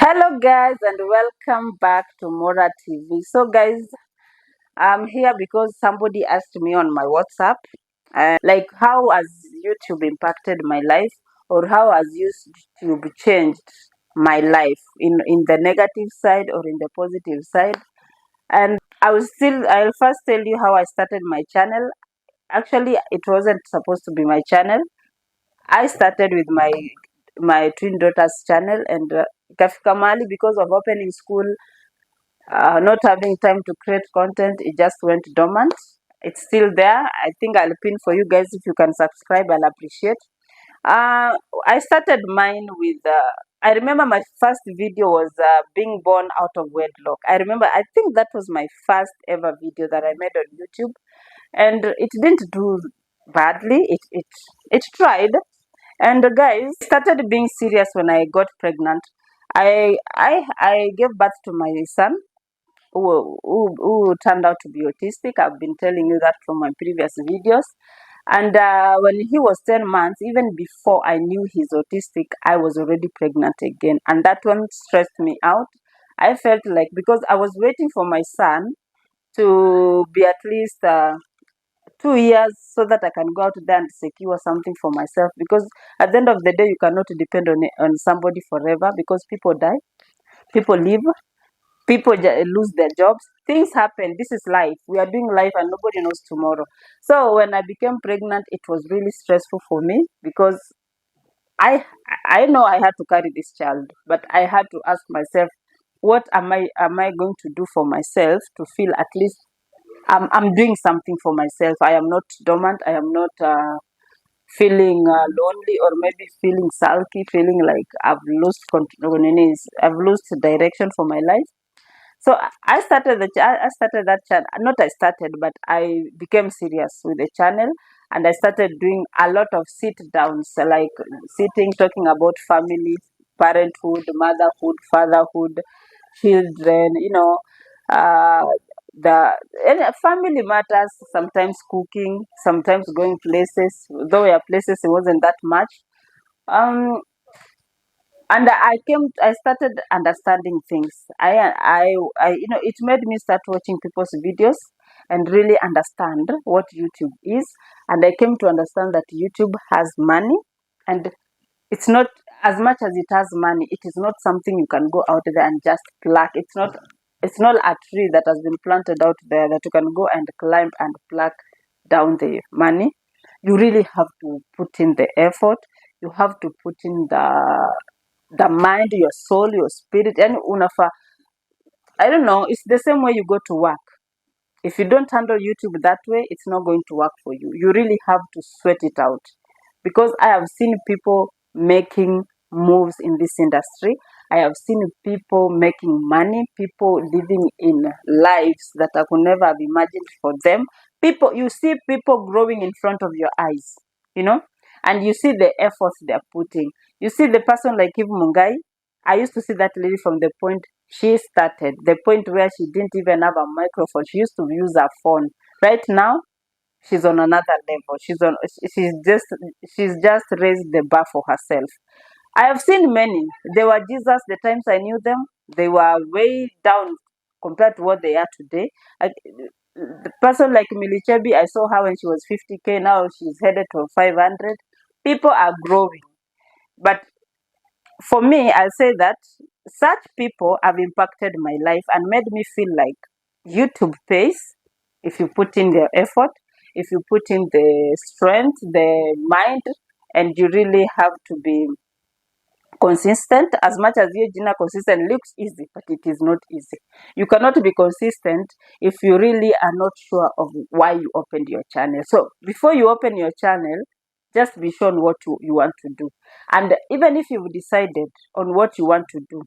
Hello, guys, and welcome back to Mora TV. So, guys, I'm here because somebody asked me on my WhatsApp, like, how has YouTube impacted my life, or how has YouTube changed my life in the negative side or in the positive side? And I'll first tell you how I started my channel. Actually, it wasn't supposed to be my channel. I started with my twin daughter's channel, and ikafika mahali because of opening school, not having time to create content, it just went dormant. It's still there. I think I'll pin for you guys. If you can subscribe, I'll appreciate. uh I started mine with I remember my first video was being born out of wedlock. I think that was my first ever video that I made on YouTube, and it didn't do badly. It tried. And guys, started being serious when I got pregnant. I gave birth to my son, who turned out to be autistic. I've been telling you that from my previous videos. And when he was 10 months, even before I knew he's autistic, I was already pregnant again. And that one stressed me out. I felt like, because I was waiting for my son to be at least 2 years so that I can go out there and secure something for myself. Because at the end of the day, you cannot depend on somebody forever, because people die, people leave, people lose their jobs, things happen. This is life. We are doing life and nobody knows tomorrow. So when I became pregnant, it was really stressful for me, because i I know I had to carry this child, but I had to ask myself, what am I going to do for myself to feel at least I'm doing something for myself. I am not dormant. I am not feeling lonely, or maybe feeling sulky, feeling like I've lost direction for my life. So I started that channel. Not I started, but I became serious with the channel, and I started doing a lot of sit downs, like sitting, talking about family, parenthood, motherhood, fatherhood, children. Uh, the family matters. Sometimes cooking, sometimes going places. Though our places, it wasn't that much. Um, and I started understanding things. It made me start watching people's videos and really understand what YouTube is. And I came to understand that YouTube has money, and it's not, as much as it has money, it is not something you can go out there and just pluck. It's not a tree that has been planted out there that you can go and climb and pluck down the money. You really have to put in the effort. You have to put in the mind, your soul, your spirit, and unafa. I don't know. It's the same way you go to work. If you don't handle YouTube that way, it's not going to work for you. You really have to sweat it out, because I have seen people making moves in this industry. I have seen people making money, people living in lives that I could never have imagined for them. You see people growing in front of your eyes, you know, and you see the efforts they're putting. You see the person like Eve Mungai. I used to see that lady from the point she started, the point where she didn't even have a microphone. She used to use her phone. Right now, she's on another level. She's just raised the bar for herself. I have seen many. They were Jesus the times I knew them. They were way down compared to what they are today. The person like Milichebi, I saw her when she was 50K. Now she's headed to 500. People are growing. But for me, I'll say that such people have impacted my life and made me feel like YouTube pays if you put in the effort, if you put in the strength, the mind, and you really have to be consistent. As much as your Gina consistent looks easy, but it is not easy. You cannot be consistent if you really are not sure of why you opened your channel. So before you open your channel, just be sure on what you want to do. And even if you've decided on what you want to do,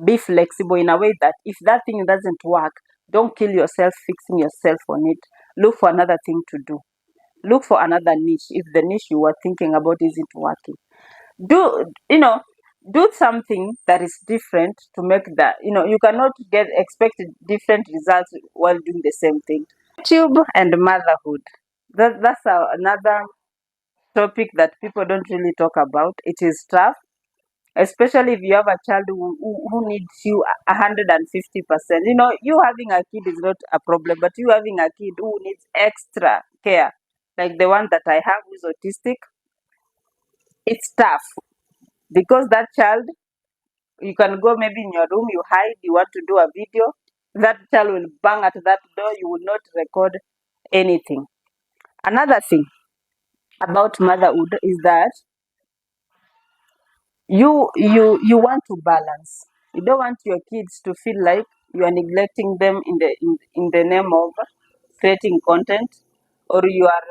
be flexible in a way that if that thing doesn't work, don't kill yourself fixing yourself on it. Look for another thing to do. Look for another niche if the niche you were thinking about isn't working. Do something that is different to make that, you cannot get expected different results while doing the same thing. YouTube and motherhood. That's another topic that people don't really talk about. It is tough. especially if you have a child who needs you 150%. You having a kid is not a problem, but you having a kid who needs extra care, like the one that I have who's autistic, it's tough because that child, you can go maybe in your room, you hide, you want to do a video, that child will bang at that door, you will not record anything. Another thing about motherhood is that you want to balance. You don't want your kids to feel like you are neglecting them in the name of creating content, or you are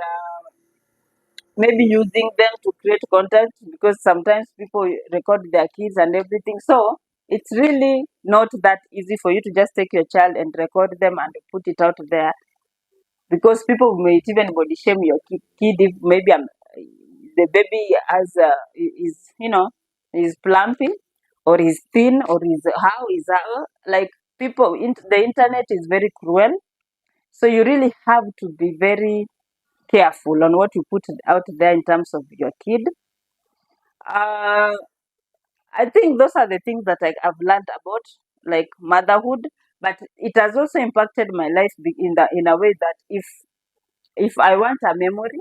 maybe using them to create content, because sometimes people record their kids and everything. So it's really not that easy for you to just take your child and record them and put it out there, because people may even body shame your kid if maybe the baby is plumpy, or is thin, or is how is like people the internet is very cruel. So you really have to be very careful on what you put out there in terms of your kid. uh, I think those are the things that I've learned about, like motherhood. But it has also impacted my life in a way that if I want a memory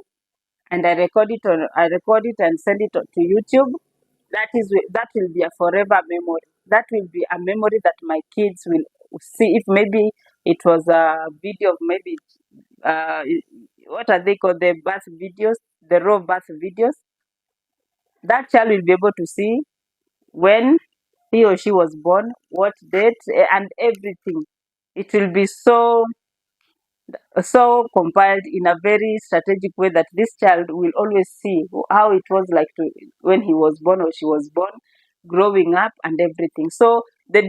and I record it and send it to YouTube, that will be a forever memory. That will be a memory that my kids will see. If maybe it was a video of maybe uh, what are they called, the birth videos, the raw birth videos, that child will be able to see when he or she was born, what date, and everything. It will be so compiled in a very strategic way that this child will always see how it was like when he was born or she was born, growing up and everything. So the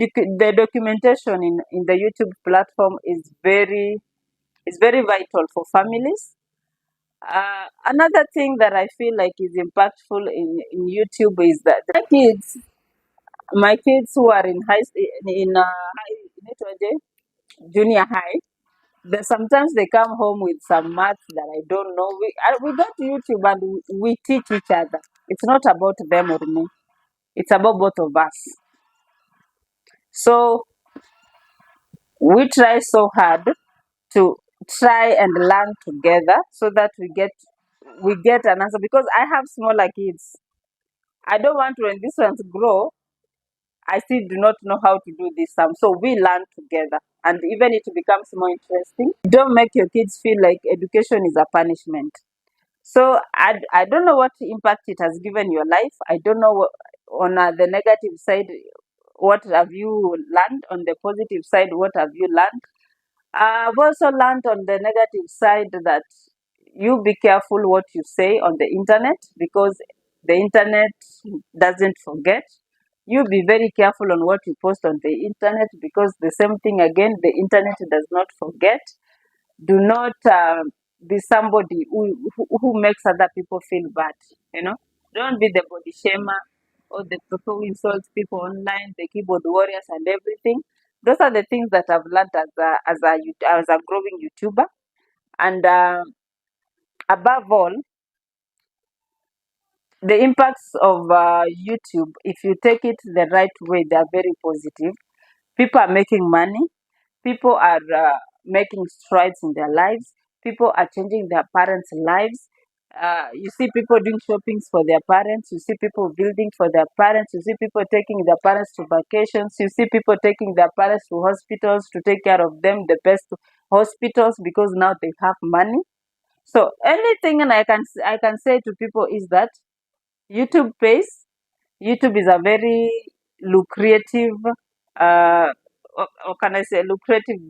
documentation in the YouTube platform is very vital for families. Another thing that I feel like is impactful in YouTube is that my kids who are in junior high, sometimes they come home with some maths that I don't know. We go to YouTube and we teach each other. It's not about them or me. It's about both of us. So we try so hard to try and learn together so that we get an answer, because I have smaller kids. I don't want when these ones grow, I still do not know how to do this sum. So we learn together, and even it becomes more interesting. Don't make your kids feel like education is a punishment. So I don't know what impact it has given your life. I don't know on the negative side, what have you learned? On the positive side, what have you learned? I've also learned on the negative side that you be careful what you say on the internet, because the internet doesn't forget. You be very careful on what you post on the internet, because the same thing again, the internet does not forget. Do not be somebody who makes other people feel bad. Don't be the body shamer or the people who insult people online, the keyboard warriors and everything. Those are the things that I've learned as a growing YouTuber. And above all, the impacts of YouTube, if you take it the right way, they are very positive. People are making money. People are making strides in their lives. People are changing their parents' lives. You see people doing shoppings for their parents. You see people building for their parents. You see people taking their parents to vacations. You see people taking their parents to hospitals to take care of them, the best hospitals, because now they have money. So anything, and I can say to people is that YouTube pays. YouTube is a very lucrative, or can I say lucrative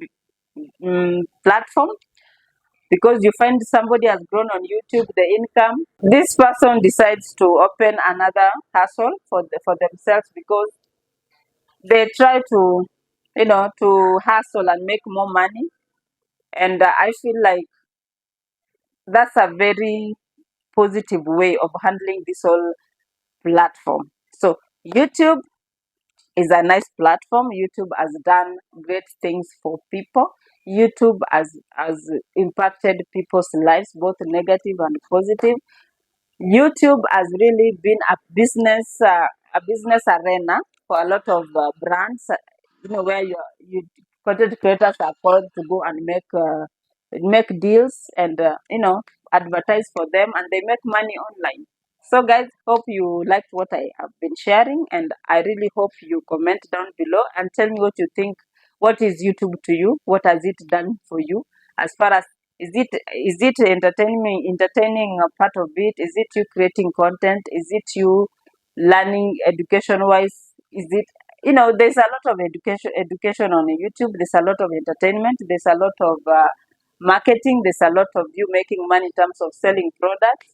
platform, because you find somebody has grown on YouTube, the income. This person decides to open another hustle for themselves, because they try to hustle and make more money. And I feel like that's a very positive way of handling this whole platform. So YouTube is a nice platform. YouTube has done great things for people. YouTube has impacted people's lives, both negative and positive. YouTube has really been a business a business arena for a lot of brands. Where you content creators are called to go and make deals and advertise for them, and they make money online. So guys, hope you liked what I have been sharing, and I really hope you comment down below and tell me what you think. What is YouTube to you? What has it done for you? As far as is it entertaining a part of it? Is it you creating content? Is it you learning education wise? Is it there's a lot of education on YouTube. There's a lot of entertainment. There's a lot of marketing. There's a lot of you making money in terms of selling products.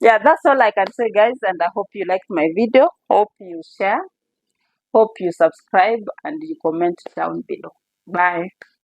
Yeah, that's all I can say, guys. And I hope you liked my video. Hope you share. Hope you subscribe and you comment down below. Bye.